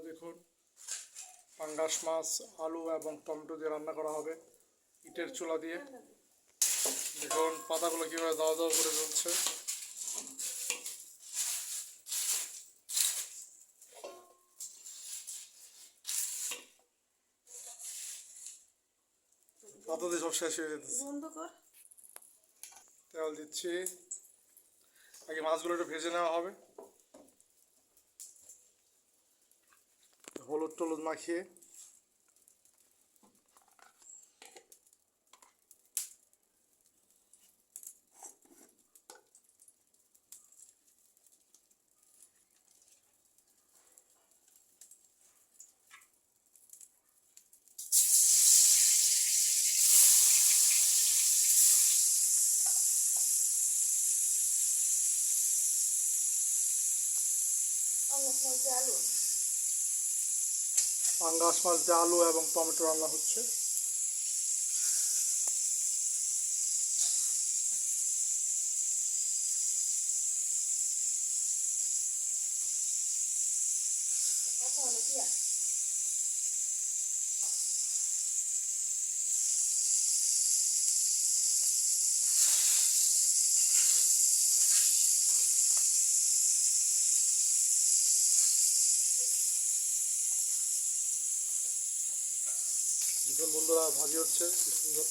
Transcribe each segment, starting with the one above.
দেখুন পাঙ্গাস মাছ আলু এবং টমেটো দিয়ে রান্না করা হবে ইটের চুলা দিয়ে। দেখুন পাতাগুলো কীভাবে দাও দাও করে জ্বলছে। পাতা দিয়ে সব শেষ হয়ে যেতেছে। তেল দিচ্ছি, আগে মাছগুলো একটু ভেজে নেওয়া হবে হলুদ টলুদ মাখিয়ে। পাঙ্গাস মাছ দিয়ে আলু এবং টমেটো রান্না হচ্ছে। দেখুন বন্ধুরা ভাজি হচ্ছে কি সুন্দর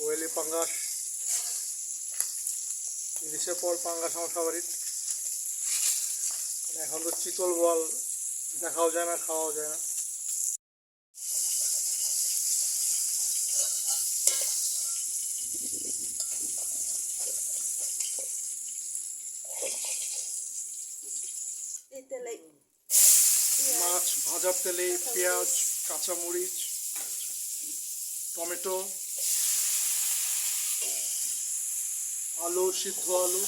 ওয়েলি পাঙ্গাস। ইলিশের পর পাঙ্গাস আমার ফেভারিট। এখন তো চিতল বল দেখাও যায় না, খাওয়াও যায় না। মাছ ভাজার তেলে পেঁয়াজ কাঁচামরিচ টমেটো আলু সিদ্ধ আলু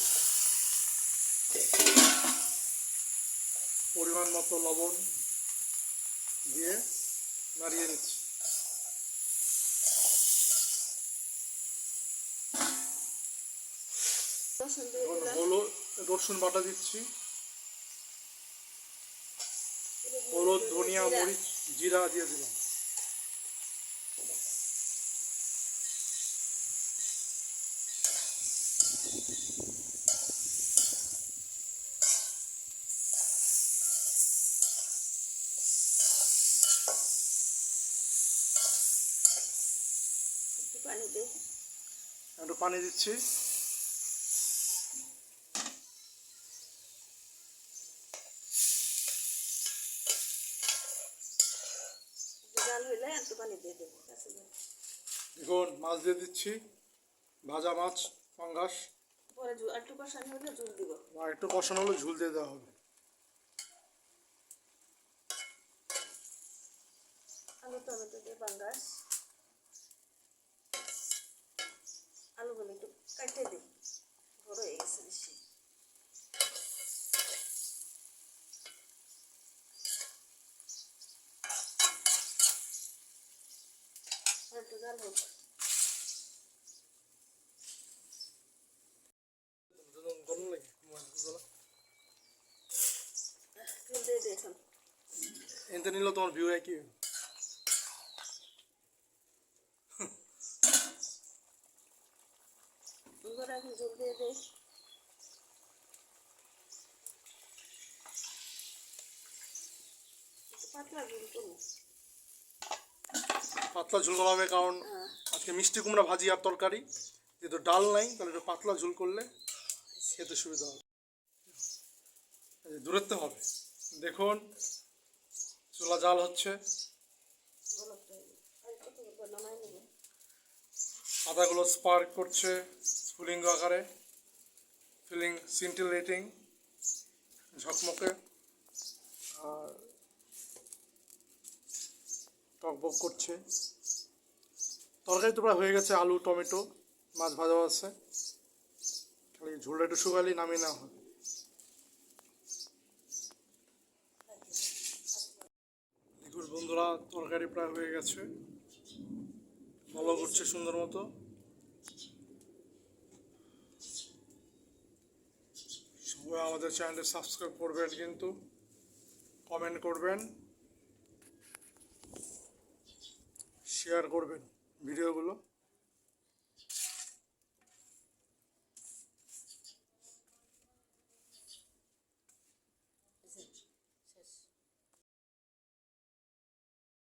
পরিমাণ মতো লবণ দিয়ে নাড়িয়ে নিচ্ছি। হলুদ রসুন বাটা দিচ্ছি, হলুদ ধনিয়া মরিচ জিরা দিয়ে দিলাম। একটু পানি দিচ্ছি। দেখুন মাছ দিয়ে দিচ্ছি, ভাজা মাছ পাঙ্গাস। একটু কষানো হলে ঝুল দিয়ে দেওয়া হবে। আলু টমেটো দিয়ে পাঙ্গাস, আলুগুলো একটু কাটে দিই, বড় হয়ে গেছে বেশি। একটু জাল হোক। এতে নিল তোমার ভিউ একই। এখন জল দিয়ে দেয়। পাতলা ঝোল করবো, পাতলা ঝোল করা হবে কারণ আজকে মিষ্টি কুমড়া ভাজি আর তরকারি, যেহেতু ডাল নাই তাহলে একটু পাতলা ঝোল করলে খেতে সুবিধা হবে, দূরত্ব হবে। দেখুন চুলা জাল হচ্ছে, পাতাগুলো স্পার্ক করছে স্ফুলিঙ্গ আকারে, ফিলিং সিন্টিলেটিং ঝকমকে আর টকবক করছে। তরকারি তো প্রায় হয়ে গেছে, আলু টমেটো মাছ ভাজা আছে, খালি ঝোলটা একটু শুকালেই নামিয়ে নেওয়া হবে। দেখুন বন্ধুরা তরকারি প্রায় হয়ে গেছে, ভালো করছে সুন্দর মতো। সবাই আমাদের চ্যানেলটি সাবস্ক্রাইব করবেন কিন্তু। কমেন্ট করবেন, শেয়ার করবেন ভিডিওগুলো।